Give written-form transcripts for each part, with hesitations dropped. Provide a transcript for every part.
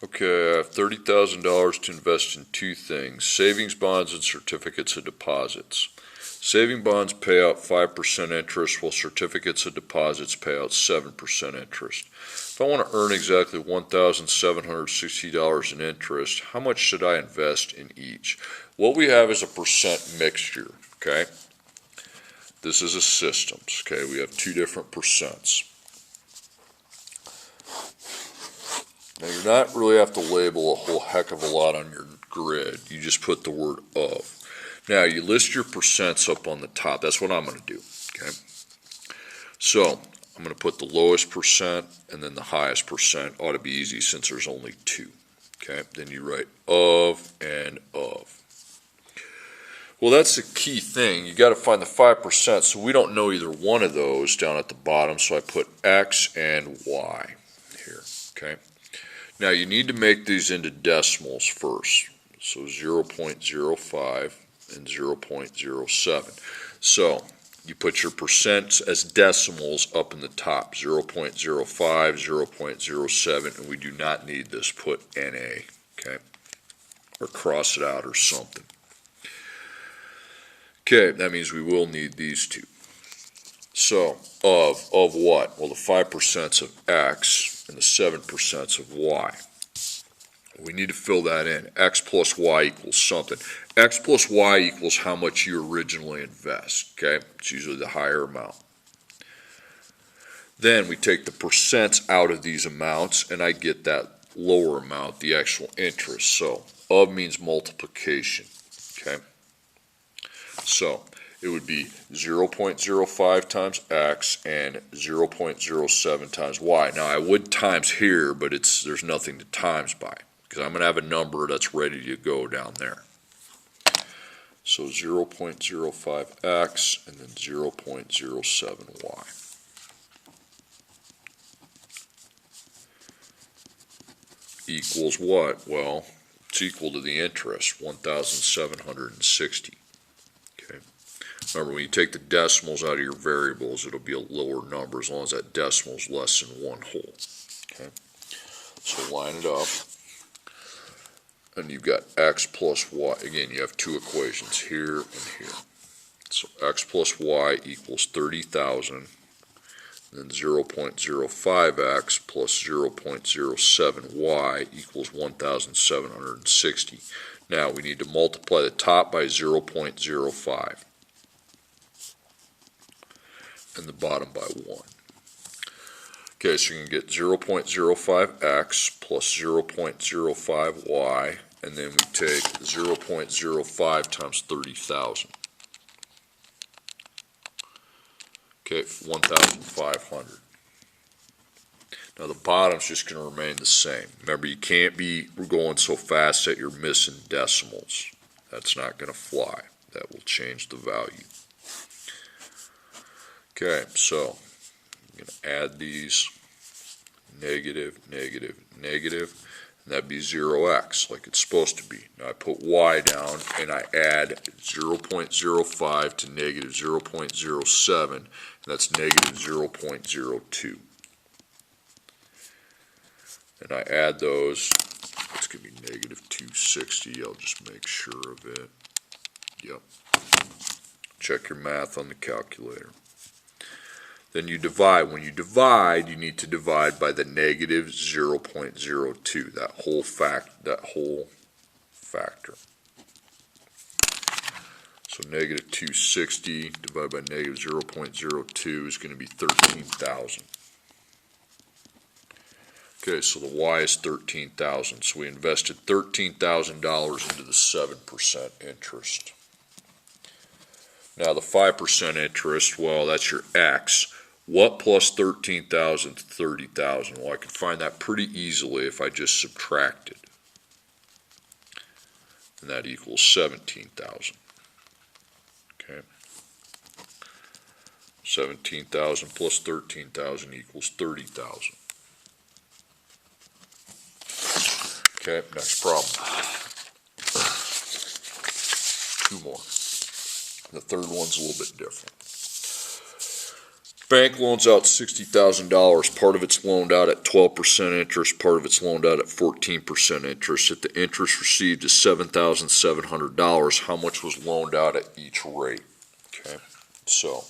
Okay, I have $30,000 to invest in two things: savings bonds and certificates of deposits. Saving bonds pay out 5% interest, while certificates of deposits pay out 7% interest. If I want to earn exactly $1,760 in interest, how much should I invest in each? What we have is a percent mixture, okay? This is a systems, okay? We have two different percents. Now, you're not really have to label a whole heck of a lot on your grid. You just put the word of. Now, you list your percents up on the top. That's what I'm going to do, okay? So, I'm going to put the lowest percent and then the highest percent. Ought to be easy since there's only two, okay? Then you write of and of. Well, that's the key thing. You got to find the 5%, so we don't know either one of those down at the bottom, so I put X and Y here, okay? Now, you need to make these into decimals first, so 0.05 and 0.07. So, you put your percents as decimals up in the top, 0.05, 0.07, and we do not need this. Put NA, okay? Or cross it out or something. Okay, that means we will need these two. So, of what? Well, the 5% of X and the 7% of Y. We need to fill that in. X plus Y equals something. X plus Y equals how much you originally invest, okay? It's usually the higher amount. Then we take the percents out of these amounts, and I get that lower amount, the actual interest. So, of means multiplication, okay? So, it would be 0.05 times X and 0.07 times Y. Now, I would times here, but there's nothing to times by, because I'm going to have a number that's ready to go down there. So 0.05X and then 0.07Y. Equals what? Well, it's equal to the interest, 1,760. Okay. Remember, when you take the decimals out of your variables, it'll be a lower number as long as that decimal is less than one whole. Okay. So line it up. And you've got X plus Y. Again, you have two equations here and here. So X plus Y equals 30,000. Then 0.05X plus 0.07Y equals 1,760. Now we need to multiply the top by 0.05 and the bottom by 1. Okay, so you can get 0.05X plus 0.05Y, and then we take 0.05 times 30,000. Okay, 1,500. Now the bottom's just going to remain the same. Remember, you can't be going so fast that you're missing decimals. That's not going to fly. That will change the value. Okay, so I'm going to add these, negative, negative, negative, and that'd be 0x, like it's supposed to be. Now I put y down, and I add 0.05 to negative 0.07, and that's negative 0.02. And I add those, it's going to be negative 260, I'll just make sure of it. Yep. Check your math on the calculator. Then you divide. When you divide, you need to divide by the negative 0.02, that whole factor. So negative 260 divided by negative 0.02 is going to be 13,000. Okay, so the y is 13,000. So we invested $13,000 into the 7% interest. Now the 5% interest, well, that's your X. What plus 13,000 to 30,000? Well, I can find that pretty easily if I just subtracted. And that equals 17,000. Okay. 17,000 plus 13,000 equals 30,000. Okay, next problem. Two more. The third one's a little bit different. Bank loans out $60,000. Part of it's loaned out at 12% interest. Part of it's loaned out at 14% interest. If the interest received is $7,700, how much was loaned out at each rate? Okay, so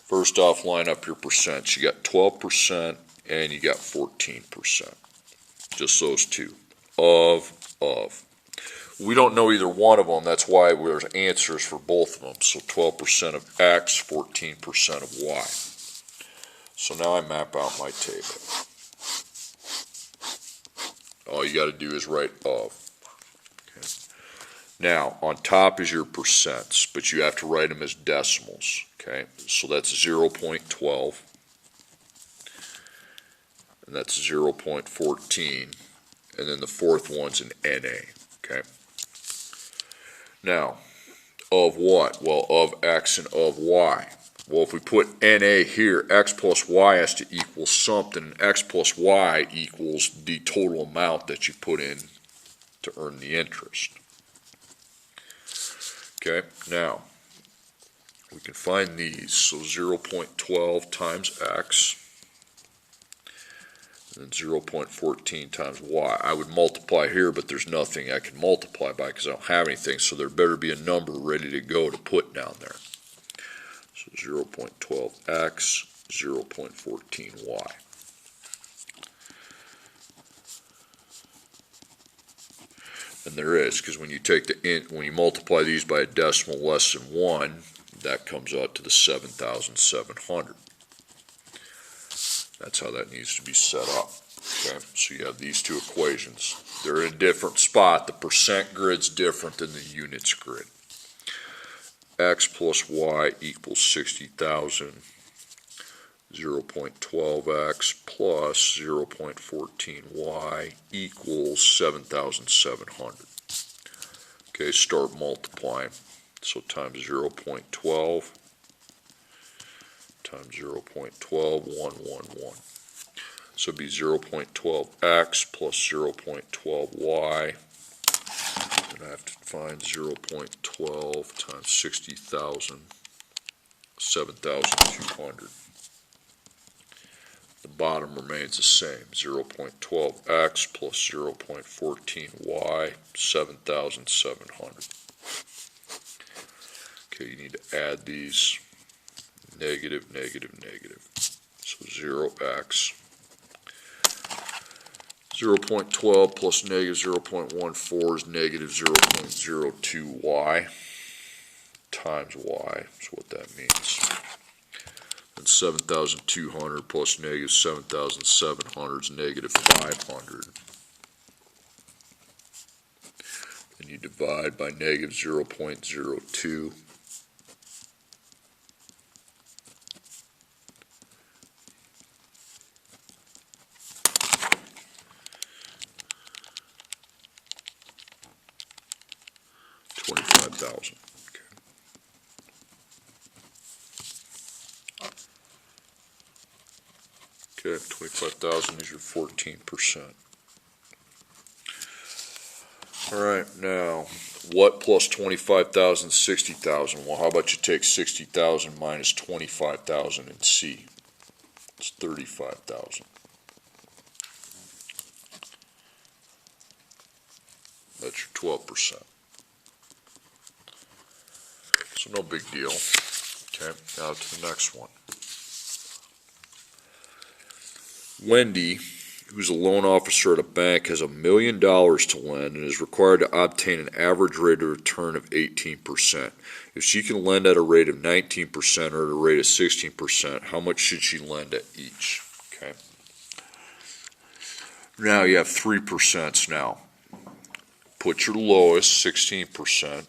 first off, line up your percents. You got 12% and you got 14%. Just those two. Of. We don't know either one of them. That's why there's answers for both of them. So 12% of X, 14% of Y. So now I map out my table. All you got to do is write of. Okay. Now, on top is your percents, but you have to write them as decimals. Okay, so that's 0.12, and that's 0.14, and then the fourth one's an NA. Okay. Now, of what? Well, of X and of Y. Well, if we put NA here, X plus Y has to equal something. X plus Y equals the total amount that you put in to earn the interest. Okay, now, we can find these. So 0.12 times X, and 0.14 times Y. I would multiply here, but there's nothing I can multiply by because I don't have anything, so there better be a number ready to go to put down there. So 0.12X, 0.14Y. And there is, because when you take when you multiply these by a decimal less than 1, that comes out to the 7,700. That's how that needs to be set up. Okay, so you have these two equations. They're in a different spot. The percent grid's different than the units grid. X plus Y equals 60,000. 0.12X plus 0.14Y equals 7,700. Okay, start multiplying. So times 0.12 times 0.12, 111. So it'd be 0.12X plus 0.12Y. And I have to find 0.12 times 60,000, 7,200. The bottom remains the same, 0.12X plus 0.14Y, 7,700. Okay, you need to add these. Negative, negative, negative. So 0x. 0.12 plus negative 0.14 is negative 0.02y times y. That's what that means. And 7,200 plus negative 7,700 is negative 500. Then you divide by negative 0.02. $25,000. Okay, 25,000 is your 14%. All right, now what plus 25,000, 60,000? Well, how about you take 60,000 minus 25,000 and C? It's 35,000. That's your 12%. So no big deal. Okay, now to the next one. Wendy, who's a loan officer at a bank, has $1 million to lend and is required to obtain an average rate of return of 18%. If she can lend at a rate of 19% or at a rate of 16%, how much should she lend at each? Okay. Now you have 3% now. Put your lowest 16%.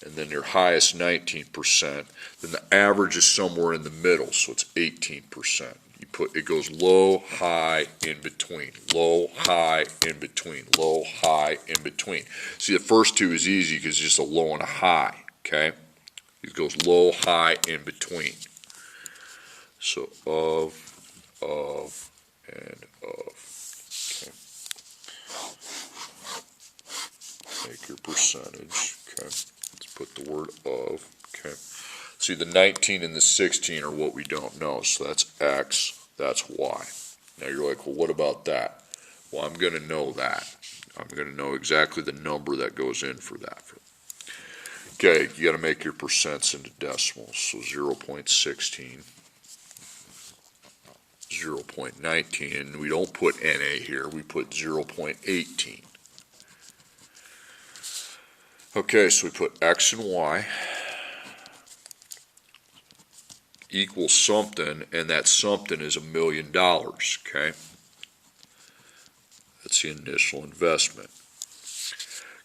And then your highest 19%, then the average is somewhere in the middle, so it's 18%. You put, it goes low, high, in between, low, high, in between, low, high, in between. See, the first two is easy because it's just a low and a high, okay? It goes low, high, in between. So of, and of, okay? Make your percentage, okay? Let's put the word of, okay? See, the 19 and the 16 are what we don't know, so that's X, that's Y. Now you're like, well, what about that? Well, I'm going to know that. I'm going to know exactly the number that goes in for that. Okay, you got to make your percents into decimals, so 0.16, 0.19, and we don't put NA here, we put 0.18. Okay, so we put X and Y equals something, and that something is $1 million, okay? That's the initial investment.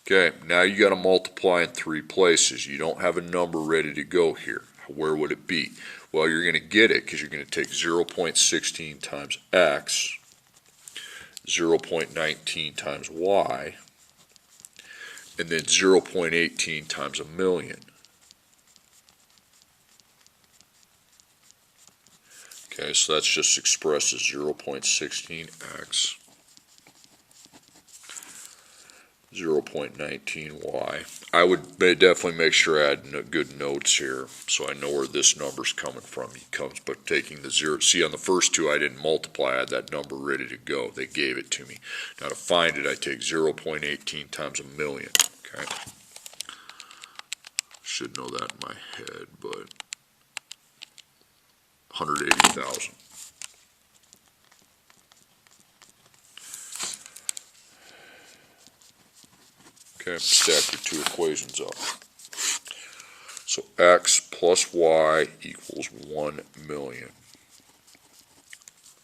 Okay, now you got to multiply in 3 places. You don't have a number ready to go here. Where would it be? Well, you're going to get it because you're going to take 0.16 times X, 0.19 times Y, and then 0.18 times $1 million. Okay, so that's just expressed as 0.16x, 0.19y. I would definitely make sure I had good notes here so I know where this number's coming from. It comes by taking the zero. See, on the first two I didn't multiply, I had that number ready to go. They gave it to me. Now to find it, I take 0.18 times $1 million. Okay, should know that in my head, but 180,000. Okay, stack your 2 equations up. So X plus Y equals 1 million.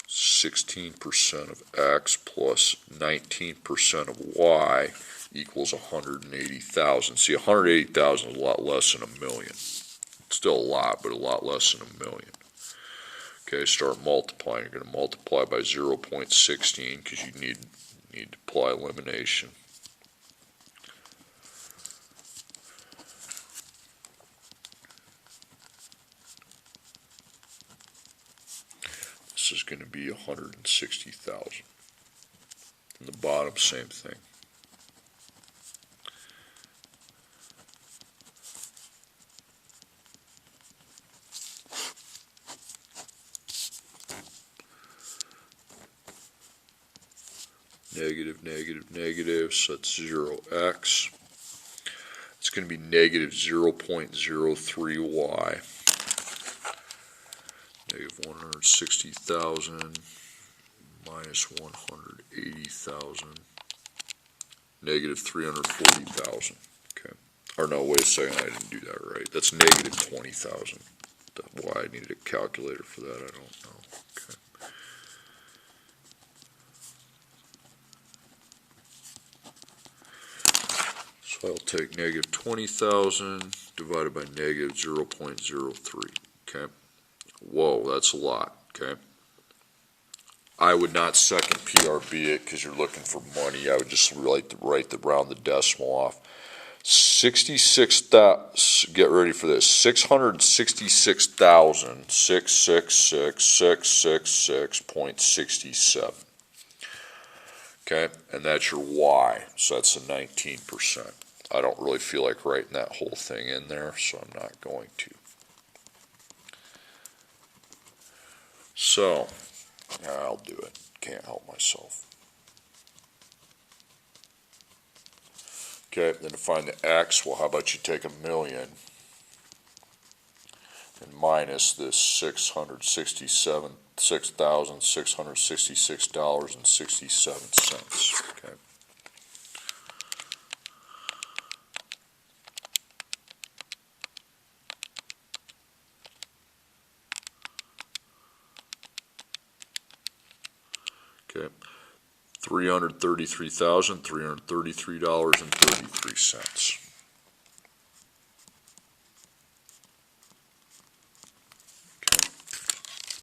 16% of X plus 19% of Y equals 180,000. See, 180,000 is a lot less than $1 million. Still a lot, but a lot less than $1 million. Okay, start multiplying. You're going to multiply by 0.16 because you need to apply elimination. This is going to be 160,000. And the bottom, same thing. Negative, negative, negative, so that's 0x. It's going to be negative 0.03y. Negative 160,000 minus 180,000. Negative 340,000. Okay. Or no, wait a second, I didn't do that right. That's negative 20,000. Why I needed a calculator for that, I don't know. Okay. So I'll take negative 20,000 divided by negative 0.03. Okay. Whoa, that's a lot. Okay. I would not second PRB it because you're looking for money. I would just round the decimal off. 66,000. Get ready for this. 666,666,666.67. Okay, and that's your Y, so that's the 19%. I don't really feel like writing that whole thing in there, so I'm not going to. So, I'll do it. Can't help myself. Okay, then to find the X, well, how about you take $1 million and minus this $666,666.67. Okay. Okay. $333,333.33.